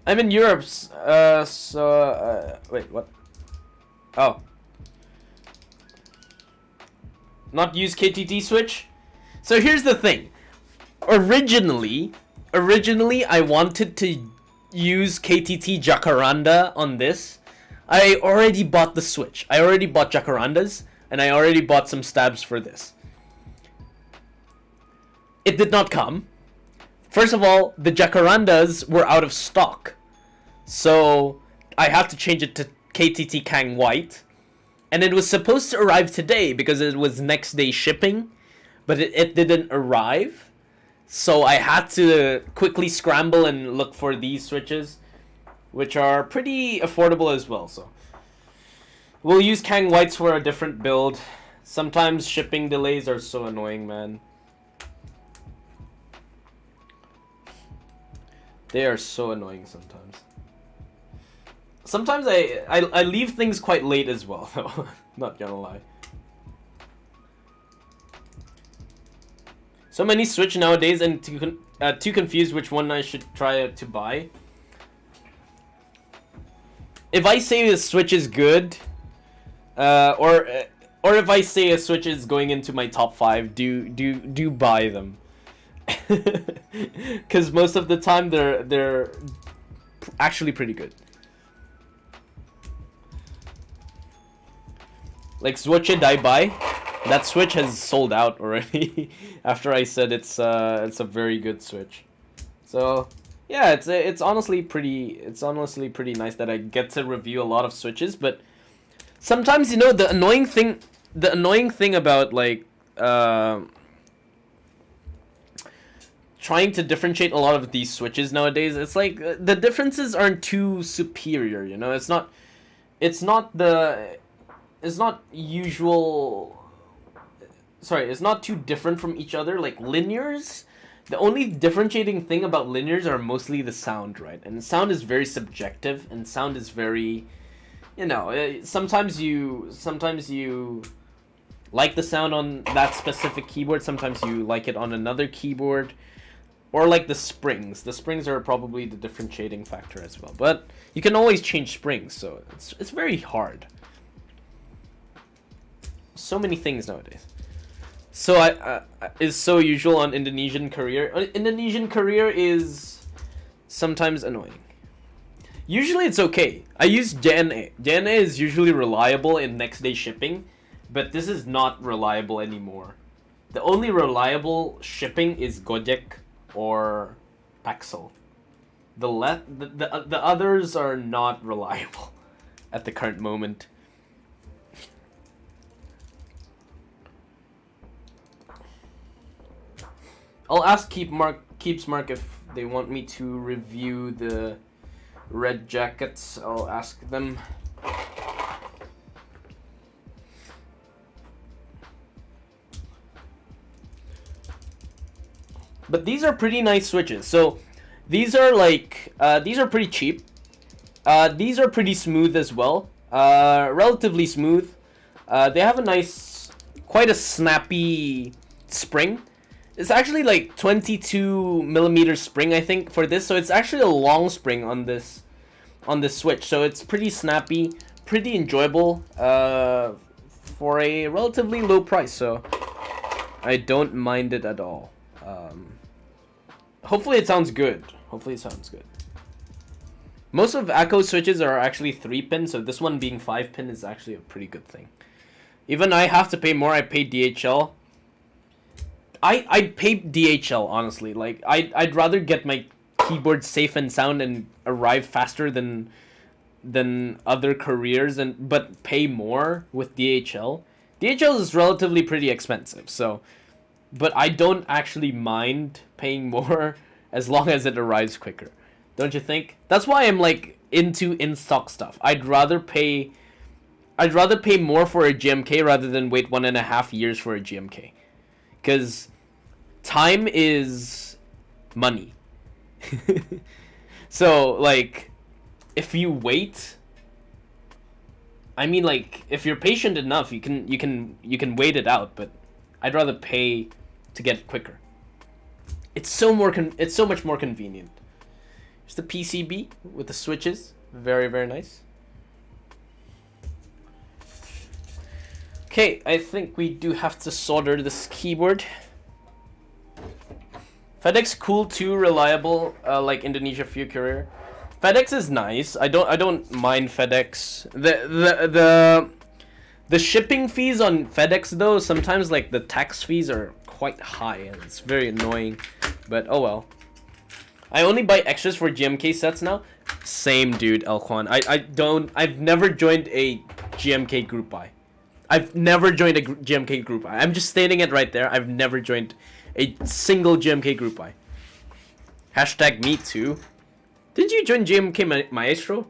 I'm in Europe. Wait, what? Oh. Not use KTT switch? So here's the thing. Originally I wanted to use KTT Jacaranda on this. I already bought the switch. I already bought Jacarandas, and I already bought some stabs for this. It did not come. First of all, the Jacarandas were out of stock. So I had to change it to KTT Kang White. And it was supposed to arrive today because it was next day shipping. But it didn't arrive. So I had to quickly scramble and look for these switches, which are pretty affordable as well. So we'll use Kang Whites for a different build. Sometimes shipping delays are so annoying, man. They are so annoying sometimes. Sometimes I leave things quite late as well, though. Not gonna lie. So many Switch nowadays, and too confused which one I should try to buy. If I say a Switch is good, or if I say a Switch is going into my top 5, do buy them. Because most of the time they're actually pretty good. Like Switch Dai Bai, that Switch has sold out already. After I said it's a very good Switch. So yeah, it's honestly pretty nice that I get to review a lot of Switches. But sometimes, you know, the annoying thing about like trying to differentiate a lot of these Switches nowadays, it's like the differences aren't too superior, you know. It's not too different from each other. Like linears, the only differentiating thing about linears are mostly the sound, right? And sound is very subjective, and sound is very, you know, sometimes you like the sound on that specific keyboard, sometimes you like it on another keyboard. Or like the springs. The springs are probably the differentiating factor as well. But you can always change springs, so it's very hard. So many things nowadays. So I is so usual on Indonesian Courier. Indonesian Courier is sometimes annoying. Usually it's okay. I use JNA. JNA is usually reliable in next day shipping, but this is not reliable anymore. The only reliable shipping is Gojek or Paxel. The others are not reliable at the current moment. I'll ask Keepsmark if they want me to review the red jackets. I'll ask them. But these are pretty nice switches. So these are like these are pretty cheap. These are pretty smooth as well. Relatively smooth. They have a nice, quite a snappy spring. It's actually like 22mm spring, I think, for this. So it's actually a long spring on this switch. So it's pretty snappy, pretty enjoyable for a relatively low price. So I don't mind it at all. Hopefully it sounds good. Most of Akko switches are actually 3-pin, so this one being 5-pin is actually a pretty good thing. Even I have to pay more. I pay DHL. I'd pay DHL, honestly. Like I'd rather get my keyboard safe and sound and arrive faster than other couriers, but pay more with DHL. DHL is relatively pretty expensive, so. But I don't actually mind paying more as long as it arrives quicker. Don't you think? That's why I'm like into in-stock stuff. I'd rather pay more for a GMK rather than wait 1.5 years for a GMK. Because time is money. So like if you wait, I mean, like if you're patient enough, you can wait it out, but I'd rather pay to get it quicker. It's so much more convenient. Just the PCB with the switches. Very, very nice. Okay, I think we do have to solder this keyboard. FedEx cool too, reliable, like Indonesia for your courier. FedEx is nice. I don't mind FedEx. The shipping fees on FedEx though, sometimes like the tax fees are quite high and it's very annoying. But oh well. I only buy extras for GMK sets now. Same dude, Elquan. I've never joined a GMK group buy. I've never joined a GMK group buy. I'm just stating it right there. I've never joined a single GMK group buy. Hashtag me too. Did you join GMK Maestro?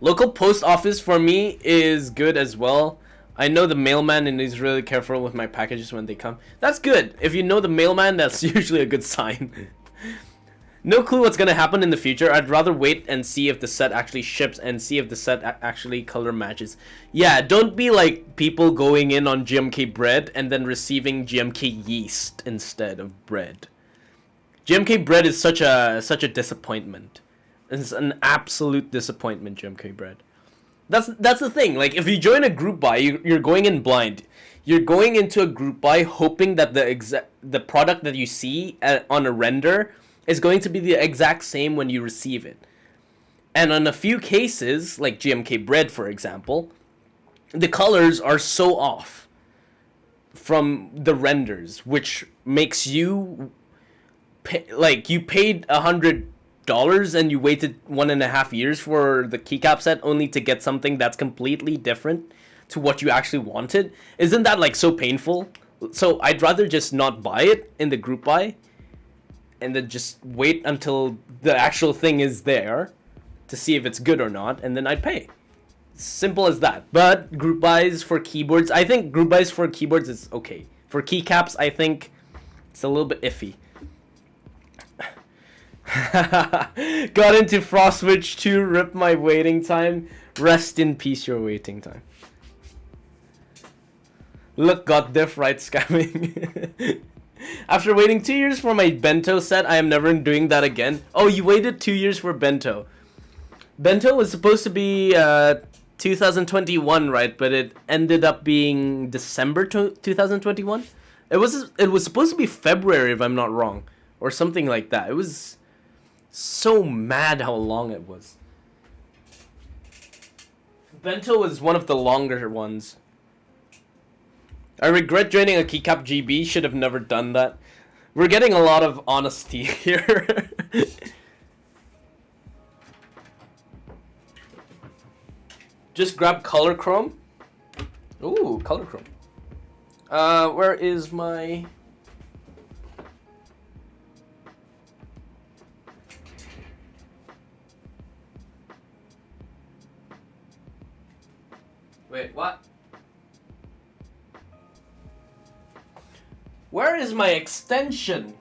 Local post office for me is good as well. I know the mailman and he's really careful with my packages when they come. That's good. If you know the mailman, that's usually a good sign. No clue what's gonna happen in the future. I'd rather wait and see if the set actually ships and see if the set actually color matches. Yeah, don't be like people going in on GMK bread and then receiving GMK yeast instead of bread. GMK bread is such a disappointment. It's an absolute disappointment, GMK bread. That's the thing. Like, if you join a group buy, you're going in blind. You're going into a group buy hoping that the product that you see on a render is going to be the exact same when you receive it. And on a few cases, like GMK bread, for example, the colors are so off from the renders, which makes you like you paid $100 and you waited 1.5 years for the keycap set only to get something that's completely different to what you actually wanted. Isn't that like so painful? So I'd rather just not buy it in the group buy and then just wait until the actual thing is there to see if it's good or not, and then I'd pay. Simple as that. But group buys for keyboards, I think group buys for keyboards is okay. For keycaps, I think it's a little bit iffy. Got into Frostwitch 2, rip my waiting time. Rest in peace, your waiting time. Look, got diff right scamming. After waiting 2 years for my bento set, I am never doing that again. Oh, you waited 2 years for bento. Bento was supposed to be 2021, right? But it ended up being December 2021. It was supposed to be February, if I'm not wrong, or something like that. It was so mad how long it was. Bento was one of the longer ones. I regret joining a keycap GB. Should have never done that. We're getting a lot of honesty here. Just grab color chrome. Ooh, color chrome. Where is my... Wait, what? Where is my extension?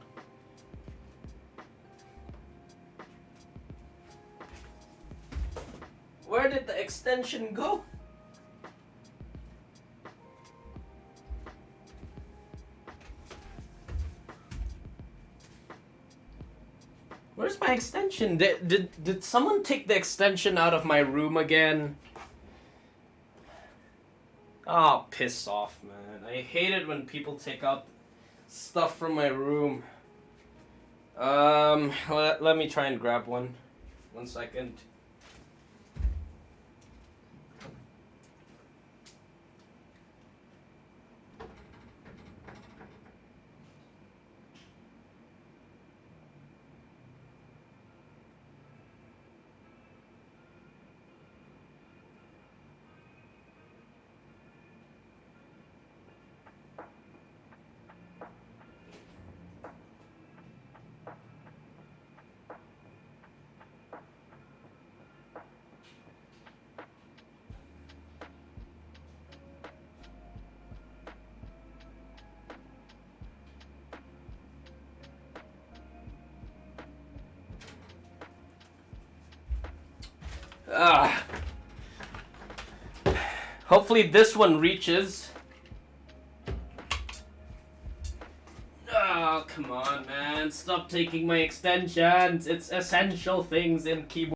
Where did the extension go? Where's my extension? Did someone take the extension out of my room again? Oh, piss off, man. I hate it when people take out stuff from my room. Let me try and grab one. 1 second. Hopefully this one reaches. Oh, come on, man. Stop taking my extensions. It's essential things in keyboard.